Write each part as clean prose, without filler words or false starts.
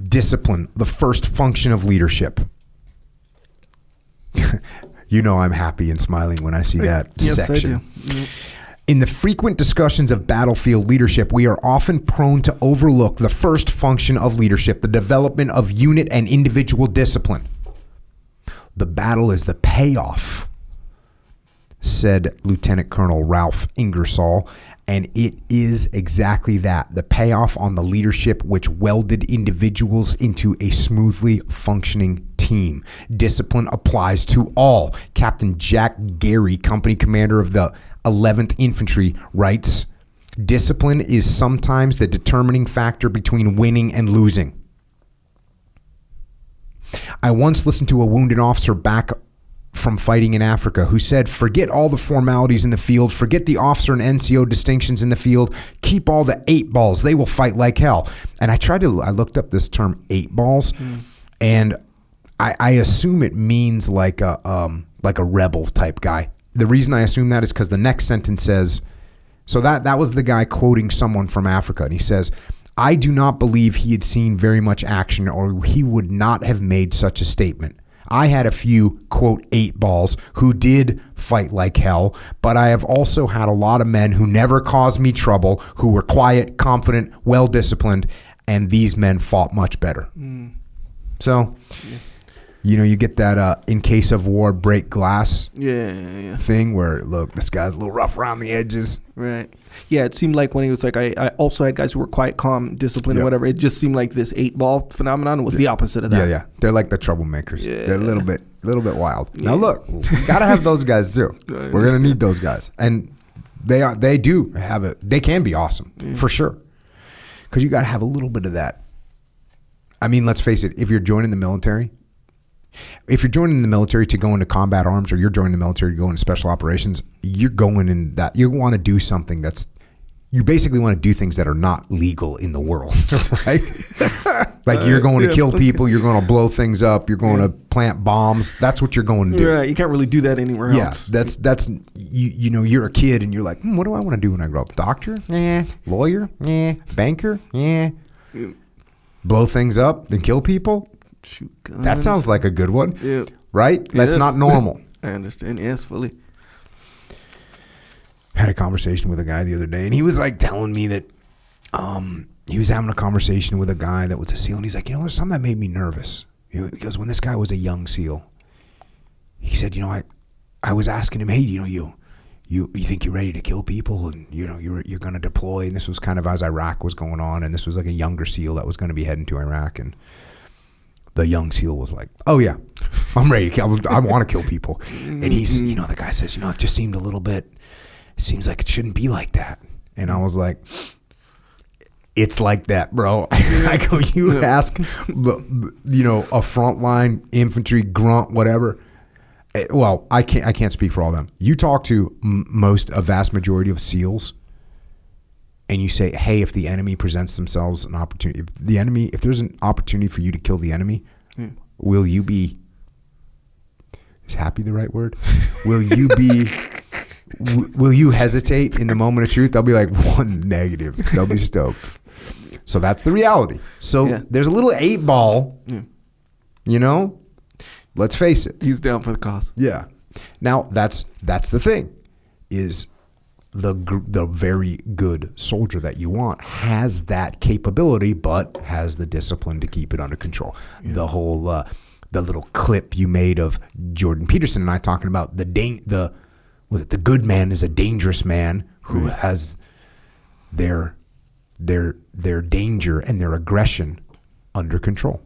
Discipline, the first function of leadership. You know I'm happy and smiling when I see that section. Yes, I do. In the frequent discussions of battlefield leadership, we are often prone to overlook the first function of leadership, the development of unit and individual discipline. The battle is the payoff, said Lieutenant Colonel Ralph Ingersoll, and it is exactly that, the payoff on the leadership which welded individuals into a smoothly functioning team. Discipline applies to all. Captain Jack Gary, company commander of the 11th Infantry, writes, discipline is sometimes the determining factor between winning and losing. I once listened to a wounded officer back from fighting in Africa who said, forget all the formalities in the field, forget the officer and NCO distinctions in the field, keep all the 8 balls, they will fight like hell. And I looked up this term 8 balls, and I assume it means like a rebel type guy. The reason I assume that is because the next sentence says, so that was the guy quoting someone from Africa, and he says, I do not believe he had seen very much action or he would not have made such a statement. I had a few, quote, 8 balls who did fight like hell, but I have also had a lot of men who never caused me trouble, who were quiet, confident, well-disciplined, and these men fought much better. So, you get that in case of war, break glass thing where, look, this guy's a little rough around the edges. Right. Yeah, it seemed like when he was like, I also had guys who were quiet, calm, disciplined, or whatever. It just seemed like this 8-ball phenomenon was the opposite of that. Yeah. They're like the troublemakers. Yeah. They're a little bit wild. Yeah. Now, look, we got to have those guys too. We're going to need those guys. And they do have it. They can be awesome, for sure. Because you got to have a little bit of that. I mean, let's face it, if you're joining the military, to go into combat arms, or you're joining the military to go into special operations, you're going in that. You want to do something you basically want to do things that are not legal in the world, right? Like you're going to kill people, you're going to blow things up, you're going to plant bombs. That's what you're going to do. Right. You can't really do that anywhere else. Yeah, that's you're a kid and you're like, what do I want to do when I grow up? Doctor? Lawyer? Banker? Blow things up and kill people? Shoot guns. That sounds like a good one, right? That's not normal. I understand. Yes, fully. I had a conversation with a guy the other day, and he was like telling me that he was having a conversation with a guy that was a SEAL, and he's like, there's something that made me nervous. He goes, when this guy was a young SEAL, he said, I was asking him, hey, you think you're ready to kill people, and you're going to deploy, and this was kind of as Iraq was going on, and this was like a younger SEAL that was going to be heading to Iraq, and the young SEAL was like, oh yeah, I'm ready to kill. I want to kill people. And he's, the guy says, it just seemed a little bit, it seems like it shouldn't be like that. And I was like, it's like that, bro. I go, ask, a frontline infantry grunt, whatever. Well, I can't speak for all of them. You talk to a vast majority of SEALs, and you say, hey, if the enemy presents themselves an opportunity, if there's an opportunity for you to kill the enemy, will you be, is happy the right word? Will you hesitate in the moment of truth? They'll be like, one negative. They'll be stoked. So that's the reality. So there's a little 8-ball, let's face it. He's down for the cause. Yeah. Now that's the thing is, the very good soldier that you want has that capability, but has the discipline to keep it under control. The whole the little clip you made of Jordan Peterson and I talking about the good man is a dangerous man who has their danger and their aggression under control.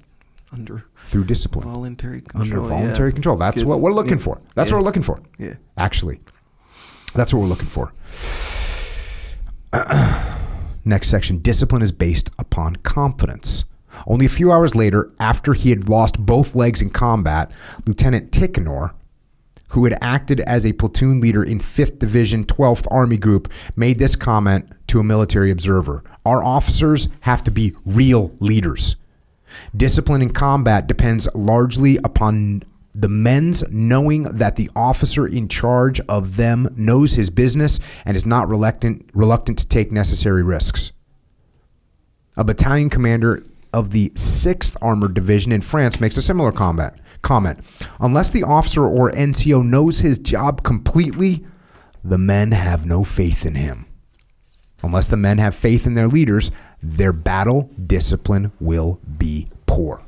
Through discipline. Voluntary control. Under voluntary control. That's what we're looking for. That's what we're looking for. Yeah. Actually. That's what we're looking for. Next section. Discipline is based upon confidence. Only a few hours later, after he had lost both legs in combat, Lieutenant Tichenor, who had acted as a platoon leader in 5th Division, 12th Army Group, made this comment to a military observer. Our officers have to be real leaders. Discipline in combat depends largely upon the men's knowing that the officer in charge of them knows his business and is not reluctant to take necessary risks. A battalion commander of the 6th Armored Division in France makes a similar comment. Unless the officer or NCO knows his job completely, the men have no faith in him. Unless the men have faith in their leaders, their battle discipline will be poor.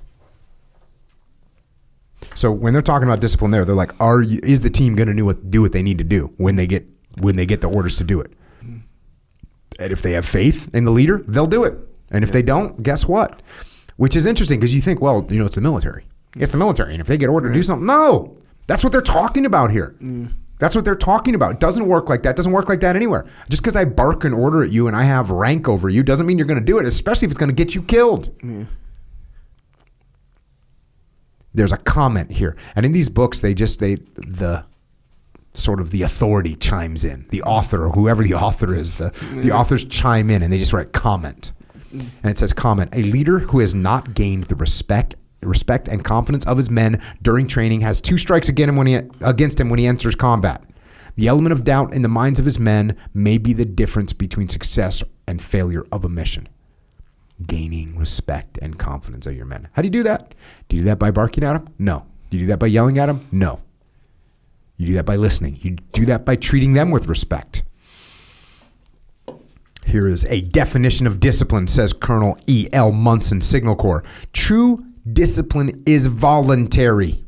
So when they're talking about discipline they're like, is the team going to do what they need to do when they get the orders to do it? And if they have faith in the leader, they'll do it. And if they don't, guess what? Which is interesting because you think, well, it's the military. It's the military. And if they get ordered to do something, no. That's what they're talking about here. That's what they're talking about. It doesn't work like that. It doesn't work like that anywhere. Just because I bark an order at you and I have rank over you doesn't mean you're going to do it, especially if it's going to get you killed. There's a comment here. And in these books, the authority chimes in. The author, or whoever the author is, the authors chime in and they just write comment. And it says comment, a leader who has not gained the respect and confidence of his men during training has 2 strikes against him when he enters combat. The element of doubt in the minds of his men may be the difference between success and failure of a mission. Gaining respect and confidence of your men. How do you do that? Do you do that by barking at them? No. Do you do that by yelling at them? No. You do that by listening. You do that by treating them with respect. Here is a definition of discipline, says Colonel E.L. Munson, Signal Corps. True discipline is voluntary.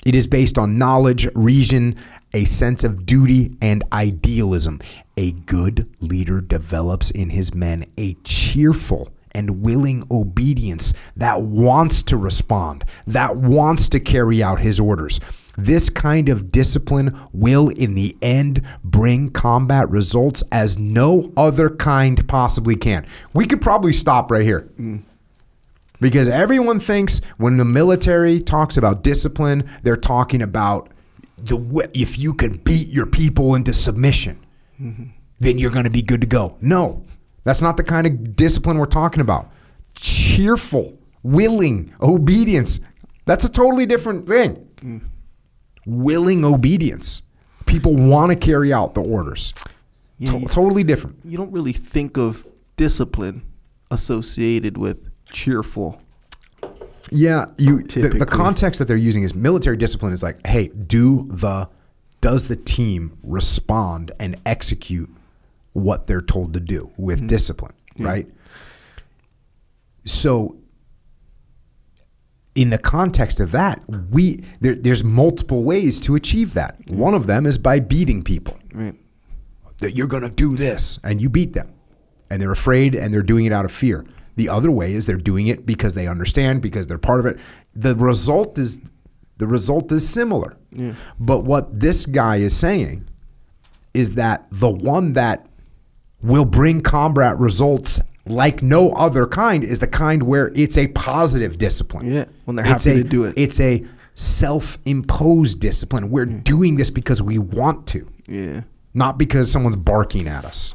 It is based on knowledge, reason, a sense of duty, and idealism. A good leader develops in his men a cheerful and willing obedience that wants to respond, that wants to carry out his orders. This kind of discipline will, in the end, bring combat results as no other kind possibly can. We could probably stop right here. Because everyone thinks when the military talks about discipline, they're talking about if you can beat your people into submission, then you're going to be good to go. No, that's not the kind of discipline we're talking about. Cheerful, willing obedience. That's a totally different thing. Willing obedience. People want to carry out the orders. Totally different. You don't really think of discipline associated with cheerful. Yeah, the context that they're using is military discipline is like, hey, does the team respond and execute what they're told to do with discipline, right? So in the context of that, there's multiple ways to achieve that. One of them is by beating people. Right. That you're going to do this, and you beat them. And they're afraid, and they're doing it out of fear. The other way is they're doing it because they understand, because they're part of it. The result is similar. Yeah. But what this guy is saying is that the one that will bring combat results like no other kind is the kind where it's a positive discipline. Yeah, when they're happy to do it. It's a self-imposed discipline. We're doing this because we want to. Yeah. Not because someone's barking at us.